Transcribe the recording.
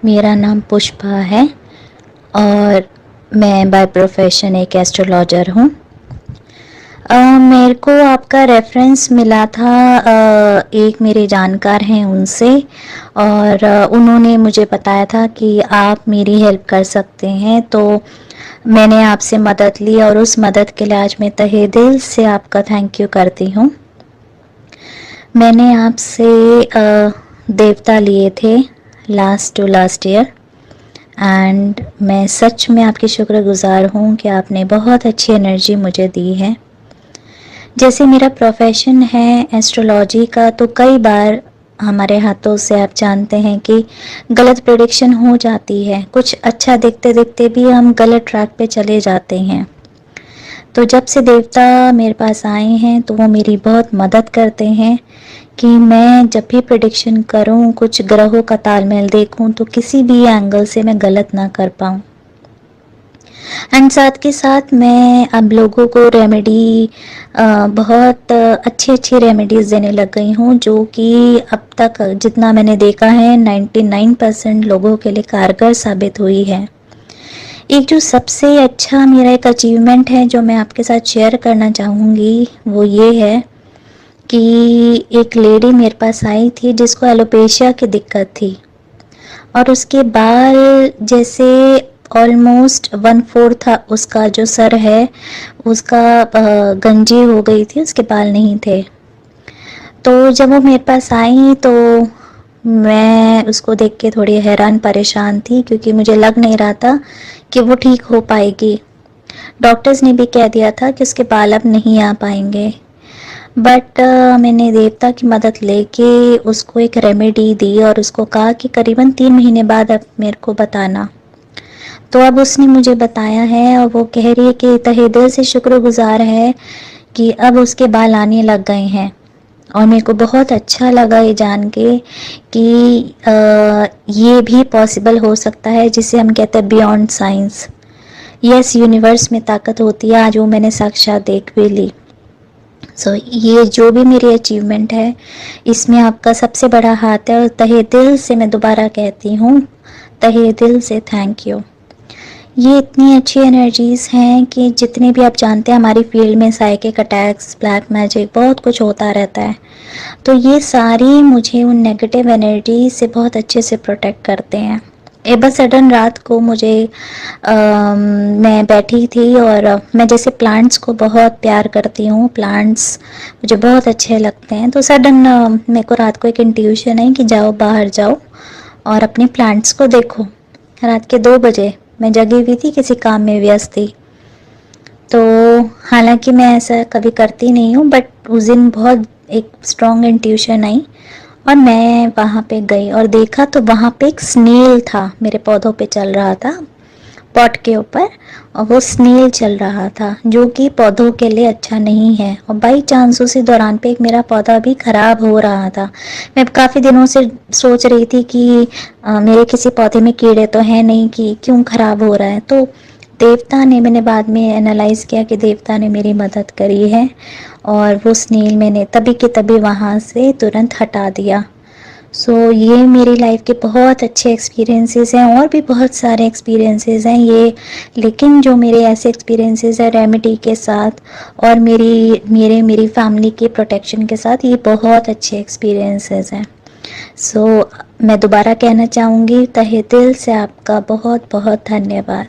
मेरा नाम पुष्पा है और मैं बाय प्रोफेशन एक एस्ट्रोलॉजर हूँ। मेरे को आपका रेफरेंस मिला था, एक मेरे जानकार हैं उनसे, और उन्होंने मुझे बताया था कि आप मेरी हेल्प कर सकते हैं, तो मैंने आपसे मदद ली और उस मदद के लिए आज मैं तहे दिल से आपका थैंक यू करती हूँ। मैंने आपसे देवता लिए थे last to last year and मैं सच में आपकी शुक्रगुजार हूँ कि आपने बहुत अच्छी एनर्जी मुझे दी है। जैसे मेरा प्रोफेशन है एस्ट्रोलॉजी का, तो कई बार हमारे हाथों से आप जानते हैं कि गलत प्रेडिक्शन हो जाती है। कुछ अच्छा देखते देखते भी हम गलत ट्रैक पे चले जाते हैं। तो जब से देवता मेरे पास आए हैं तो वो मेरी बहुत मदद करते हैं कि मैं जब भी प्रेडिक्शन करूं, कुछ ग्रहों का तालमेल देखूं, तो किसी भी एंगल से मैं गलत ना कर पाऊं। एंड साथ के साथ मैं अब लोगों को रेमेडी, बहुत अच्छी अच्छी रेमेडीज़ देने लग गई हूँ, जो कि अब तक जितना मैंने देखा है 99% लोगों के लिए कारगर साबित हुई है। एक जो सबसे अच्छा मेरा एक अचीवमेंट है जो मैं आपके साथ शेयर करना चाहूँगी, वो ये है कि एक लेडी मेरे पास आई थी जिसको एलोपेशिया की दिक्कत थी और उसके बाल जैसे ऑलमोस्ट 1/4 था, उसका जो सर है उसका गंजी हो गई थी, उसके बाल नहीं थे। तो जब वो मेरे पास आई तो मैं उसको देख के थोड़ी हैरान परेशान थी, क्योंकि मुझे लग नहीं रहा था कि वो ठीक हो पाएगी। डॉक्टर्स ने भी कह दिया था कि उसके बाल अब नहीं आ पाएंगे, बट मैंने देवता की मदद लेके उसको एक रेमेडी दी और उसको कहा कि करीबन 3 महीने बाद अब मेरे को बताना। तो अब उसने मुझे बताया है और वो कह रही है कि तहे दिल से शुक्रगुजार है कि अब उसके बाल आने लग गए हैं। और मेरे को बहुत अच्छा लगा ये जान के कि ये भी पॉसिबल हो सकता है, जिसे हम कहते हैं बियॉन्ड साइंस। यस, यूनिवर्स में ताकत होती है, आज वो मैंने साक्षात देख भी ली। सो ये जो भी मेरी अचीवमेंट है, इसमें आपका सबसे बड़ा हाथ है और तहे दिल से मैं दोबारा कहती हूँ, तहे दिल से थैंक यू। ये इतनी अच्छी एनर्जीज़ हैं कि जितने भी आप जानते हैं हमारी फील्ड में साइकिक अटैक्स, ब्लैक मैजिक, बहुत कुछ होता रहता है, तो ये सारी मुझे उन नेगेटिव एनर्जी से बहुत अच्छे से प्रोटेक्ट करते हैं। एबर सडन रात को मुझे मैं बैठी थी और मैं जैसे प्लांट्स को बहुत प्यार करती हूँ, प्लांट्स मुझे बहुत अच्छे लगते हैं, तो सडन मेरे को रात को एक इंट्यूशन है कि जाओ बाहर जाओ और अपने प्लांट्स को देखो। रात के 2 बजे मैं जगी हुई थी, किसी काम में व्यस्त थी। तो हालांकि मैं ऐसा कभी करती नहीं हूँ, बट उस दिन बहुत एक स्ट्रॉन्ग इंट्यूशन आई और मैं वहाँ पे गई और देखा तो वहाँ पे एक स्नेल था, मेरे पौधों पे चल रहा था, पॉट के ऊपर, और वो स्नेल चल रहा था जो कि पौधों के लिए अच्छा नहीं है। और बाई चांस उसी दौरान पे एक मेरा पौधा भी ख़राब हो रहा था। मैं काफ़ी दिनों से सोच रही थी कि मेरे किसी पौधे में कीड़े तो हैं नहीं कि क्यों ख़राब हो रहा है। तो देवता ने, मैंने बाद में एनालाइज़ किया कि देवता ने मेरी मदद करी है और वो स्नेल मैंने तभी के तभी वहाँ से तुरंत हटा दिया। सो ये मेरी लाइफ के बहुत अच्छे एक्सपीरियंसेस हैं, और भी बहुत सारे एक्सपीरियंसेस हैं ये, लेकिन जो मेरे ऐसे एक्सपीरियंसेस हैं रेमेडी के साथ और मेरी फैमिली के प्रोटेक्शन के साथ, ये बहुत अच्छे एक्सपीरियंसेस हैं। सो मैं दोबारा कहना चाहूँगी, तहे दिल से आपका बहुत बहुत धन्यवाद।